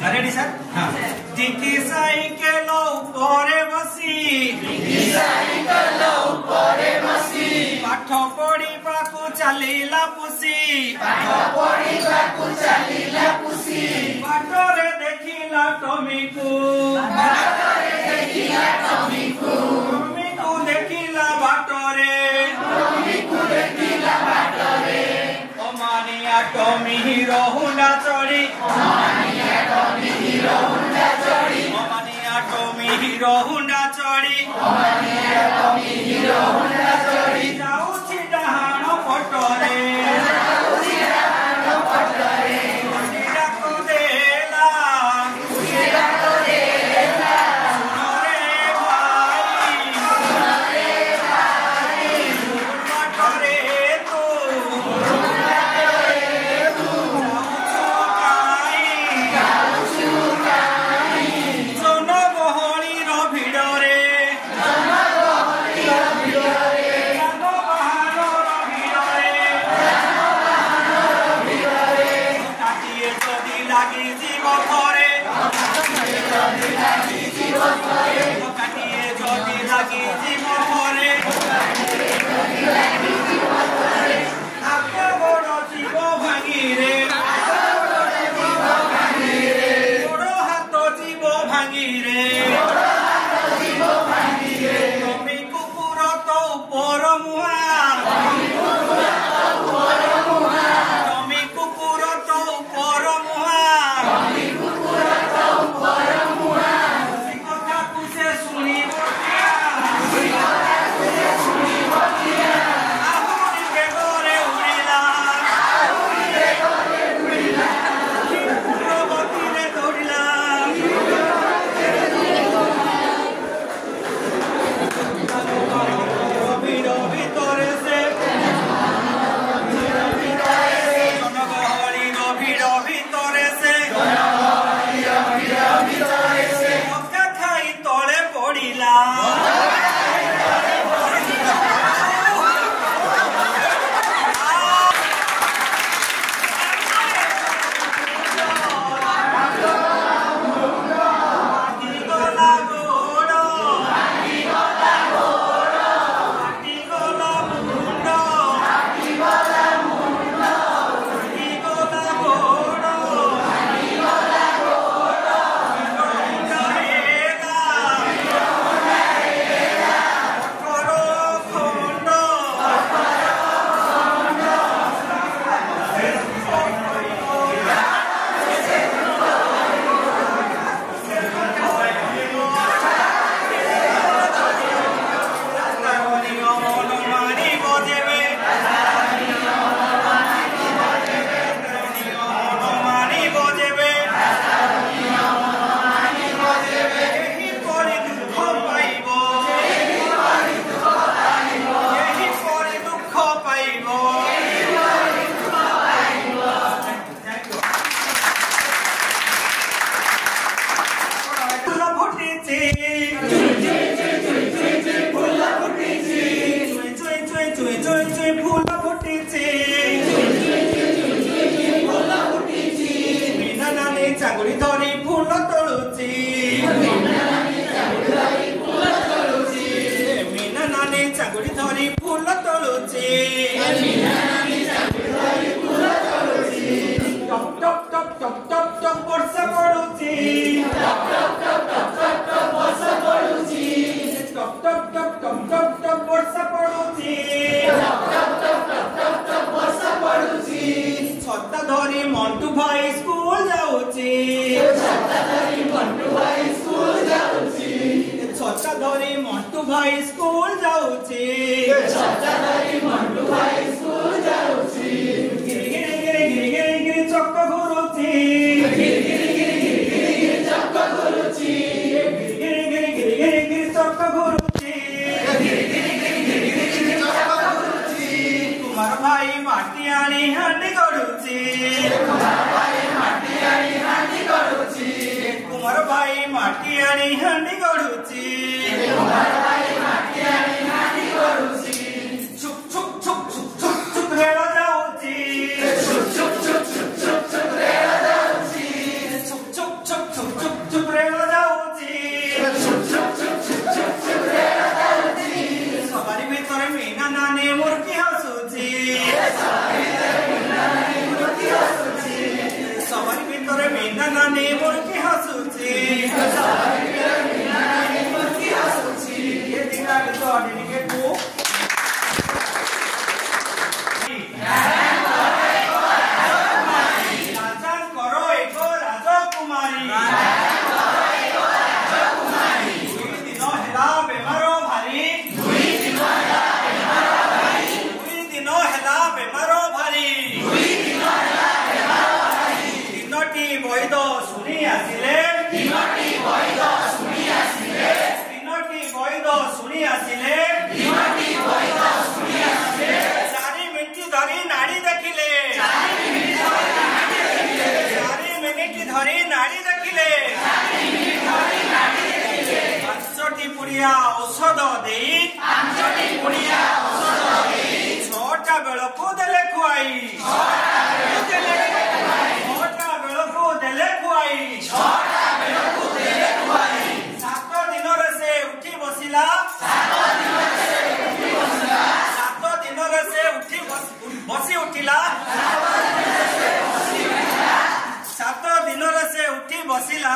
ready sir हाँ टिकी cycle ऊपर बसी पाठ पढ़ा चलिला पुसी बाटरे देखिला टमी को देखिला बाटरे अमानिया टमी हिरो हुंडा चढ़ी अमानिया टमी हिरो हुंडा चढ़ी जाऊची डहाण पटरे चांगुड़ी धरी फूल तोड़ुची मीना नानी चांगुड़ी धरी फूल तोड़ुची टप टप टप टप टप टप वर्षा पड़ुची टप टप टप टप टप वर्षा पड़ुची टप टप टप टप टप टप वर्षा पड़ुची छत्ता धरी मंटू भाई स्कूल जाउची छत्ता धरी मंटू भाई स्कूल जाउची गिरी गिरी गिरी गिरी गिरी गिरी चक्क घुरुची गिरी गिरी गिरी गिरी चक्क घुरुची गिरी गिरी गिरी गिरी गिरी चक्क घुरुची कुमार भाई माटी आनी हांडी गडुची कुमार भाई माटी आनी हांडी गडुची छुप छुप छुप छुप छुप छुप रेला जाउची छुप छुप छुप छुप छुप छुप रेला जाउची छुप छुप छुप ନାନୀ ମୁର୍କି ହସୁଛି ये दिखा के तो डेडिकेट को राजन करो एको राजकुमारी दुई दिन हेला बेमारो भारी तीनोटी बहिद शुणी आसिले चारि मिनिट धरी नाड़ी देखिले 5टी पुड़िया औषध दे 6टा बेलू देले खुआई 6टा बेलू देले खुआई 7 दिन से उठी बसिला 7 दिन से बसी उठिला 7 दिन से उठी बसिला